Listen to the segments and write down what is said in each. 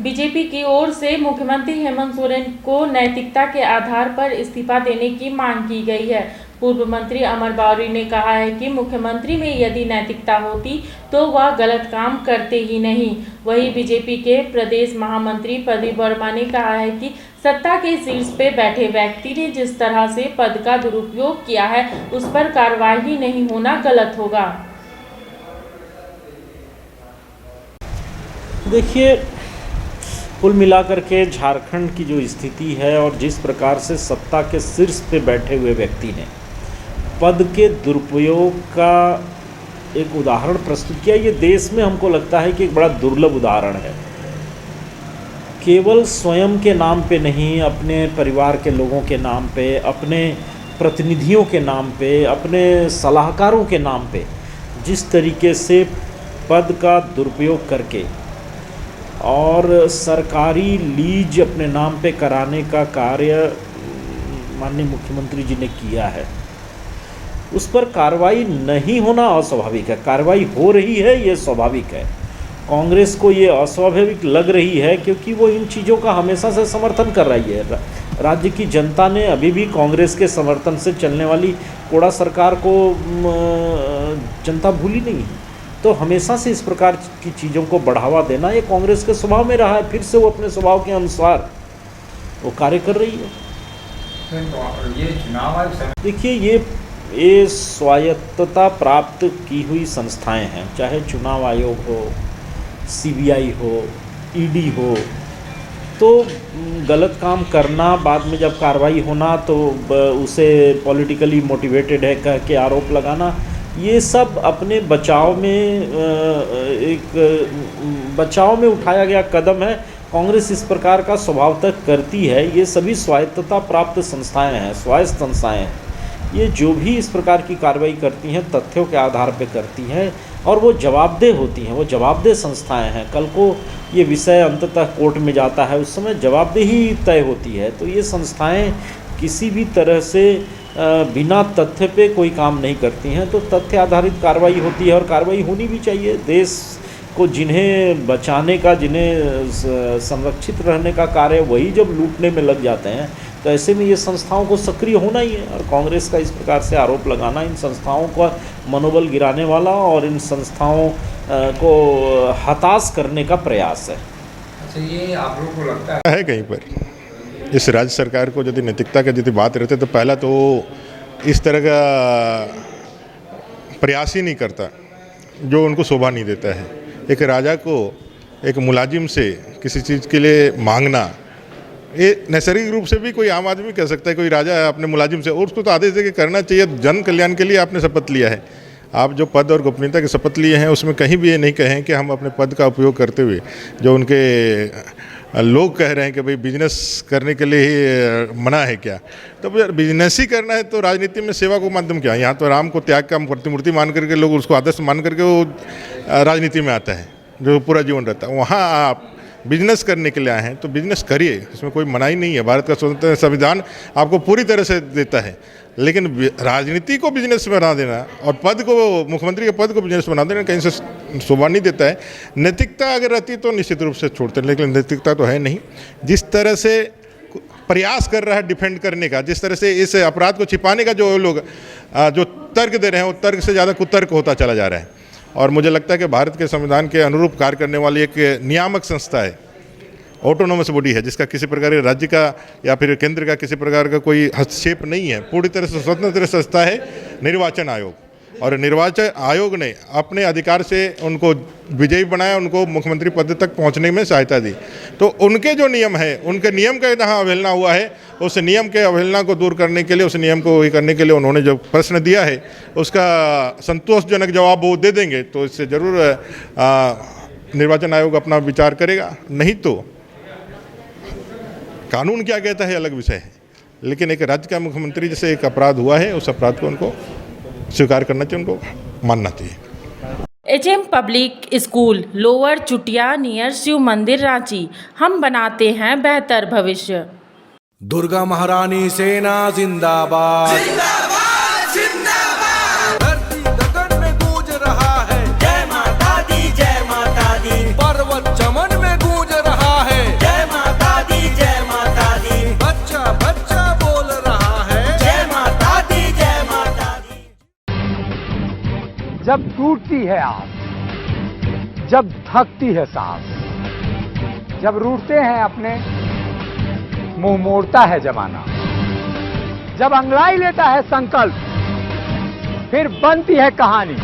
BJP की ओर से मुख्यमंत्री हेमंत सोरेन को नैतिकता के आधार पर इस्तीफा देने की मांग की गई है। पूर्व मंत्री अमर बावरी ने कहा है कि मुख्यमंत्री में यदि नैतिकता होती तो वह गलत काम करते ही नहीं। वहीं बीजेपी के प्रदेश महामंत्री प्रदीप वर्मा ने कहा है कि सत्ता के शीर्ष पे बैठे व्यक्ति ने जिस तरह से पद का दुरुपयोग किया है उस पर कार्रवाई नहीं होना गलत होगा। देखिए, कुल मिलाकर के झारखंड की जो स्थिति है और जिस प्रकार से सत्ता के शीर्ष पे बैठे हुए व्यक्ति ने पद के दुरुपयोग का एक उदाहरण प्रस्तुत किया, ये देश में हमको लगता है कि एक बड़ा दुर्लभ उदाहरण है। केवल स्वयं के नाम पे नहीं, अपने परिवार के लोगों के नाम पे, अपने प्रतिनिधियों के नाम पे, अपने सलाहकारों के नाम पे जिस तरीके से पद का दुरुपयोग करके और सरकारी लीज अपने नाम पे कराने का कार्य माननीय मुख्यमंत्री जी ने किया है, उस पर कार्रवाई नहीं होना अस्वाभाविक है। कार्रवाई हो रही है, ये स्वाभाविक है। कांग्रेस को ये अस्वाभाविक लग रही है क्योंकि वो इन चीज़ों का हमेशा से समर्थन कर रही है। राज्य की जनता ने अभी भी कांग्रेस के समर्थन से चलने वाली कोड़ा सरकार को जनता भूली नहीं है। तो हमेशा से इस प्रकार की चीज़ों को बढ़ावा देना ये कांग्रेस के स्वभाव में रहा है। फिर से वो अपने स्वभाव के अनुसार वो कार्य कर रही है। ये चुनाव आयोग, देखिए, ये स्वायत्तता प्राप्त की हुई संस्थाएं हैं, चाहे चुनाव आयोग हो, सीबीआई हो, ईडी हो। तो गलत काम करना, बाद में जब कार्रवाई होना तो उसे पॉलिटिकली मोटिवेटेड है कह के आरोप लगाना, ये सब अपने बचाव में उठाया गया कदम है। कांग्रेस इस प्रकार का स्वभाव तक करती है। ये सभी स्वायत्तता प्राप्त संस्थाएं हैं, स्वायत्त संस्थाएं हैं। ये जो भी इस प्रकार की कार्रवाई करती हैं तथ्यों के आधार पर करती हैं और वो जवाबदेह होती हैं, वो जवाबदेह संस्थाएं हैं। कल को ये विषय अंततः कोर्ट में जाता है, उस समय जवाबदेही तय होती है। तो ये संस्थाएं किसी भी तरह से बिना तथ्य पे कोई काम नहीं करती हैं। तो तथ्य आधारित कार्रवाई होती है और कार्रवाई होनी भी चाहिए। देश को जिन्हें बचाने का, जिन्हें संरक्षित रहने का कार्य, वही जब लूटने में लग जाते हैं तो ऐसे में ये संस्थाओं को सक्रिय होना ही है। और कांग्रेस का इस प्रकार से आरोप लगाना इन संस्थाओं का मनोबल गिराने वाला और इन संस्थाओं को हताश करने का प्रयास है। अच्छा, ये आप लोगों को लगता है कहीं पर इस राज्य सरकार को यदि नैतिकता की यदि बात रहती तो पहला तो इस तरह का प्रयास ही नहीं करता जो उनको शोभा नहीं देता है। एक राजा को एक मुलाजिम से किसी चीज़ के लिए मांगना, ये नैसर्गिक रूप से भी कोई आम आदमी कह सकता है। कोई राजा है अपने मुलाजिम से, और उसको तो आदेश दे के करना चाहिए। जन कल्याण के लिए आपने शपथ लिया है, आप जो पद और गोपनीयता की शपथ लिए हैं उसमें कहीं भी ये नहीं कहें कि हम अपने पद का उपयोग करते हुए, जो उनके लोग कह रहे हैं कि भाई बिजनेस करने के लिए ही मना है क्या। तो बिजनेस ही करना है तो राजनीति में सेवा को माध्यम क्या है। यहाँ तो राम को त्याग का प्रतिमूर्ति मान करके लोग उसको आदर्श मान करके वो राजनीति में आता है, जो पूरा जीवन रहता है। वहाँ आप बिजनेस करने के लिए आए हैं तो बिजनेस करिए, इसमें कोई मनाही नहीं है। भारत का स्वतंत्र संविधान आपको पूरी तरह से देता है, लेकिन राजनीति को बिजनेस बना देना और पद को, मुख्यमंत्री के पद को बिजनेस बना देना कहीं से शोभा नहीं देता है। नैतिकता अगर रहती तो निश्चित रूप से छोड़ते, लेकिन नैतिकता तो है नहीं। जिस तरह से प्रयास कर रहा है डिफेंड करने का, जिस तरह से इस अपराध को छिपाने का जो लोग जो तर्क दे रहे हैं, वो तर्क से ज़्यादा कुतर्क होता चला जा रहा है। और मुझे लगता है कि भारत के संविधान के अनुरूप कार्य करने वाली एक नियामक संस्था है, ऑटोनोमस बॉडी है, जिसका किसी प्रकार के राज्य का या फिर केंद्र का किसी प्रकार का कोई हस्तक्षेप नहीं है। पूरी तरह से स्वतंत्र संस्था है निर्वाचन आयोग। और निर्वाचन आयोग ने अपने अधिकार से उनको विजयी बनाया, उनको मुख्यमंत्री पद तक पहुंचने में सहायता दी। तो उनके जो नियम है, उनके नियम का जहाँ अवहेलना हुआ है, उस नियम के अवहेलना को दूर करने के लिए, उस नियम को वही करने के लिए उन्होंने जो प्रश्न दिया है उसका संतोषजनक जवाब वो दे देंगे तो इससे ज़रूर निर्वाचन आयोग अपना विचार करेगा। नहीं तो कानून क्या कहता है अलग विषय है, लेकिन एक राज्य का मुख्यमंत्री जैसे एक अपराध हुआ है, उस अपराध को उनको स्वीकार करना चाहिए, उनको मानना चाहिए। HM पब्लिक स्कूल, लोअर चुटिया नियर शिव मंदिर, रांची। हम बनाते हैं बेहतर भविष्य। दुर्गा महारानी सेना जिंदाबाद, जिंदाबाद जिंदाबाद। धरती गगन में गूंज रहा है जय माता दी, जय माता दी। पर्वत चमन में गूंज रहा है जब टूटती है आस, जब थकती है सांस, जब रूठते हैं अपने, मुंह मोड़ता है जमाना, जब अंगड़ाई लेता है संकल्प, फिर बनती है कहानी,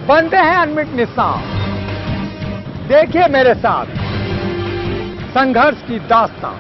बनते हैं अनमिट निशान। देखिए मेरे साथ संघर्ष की दास्तां।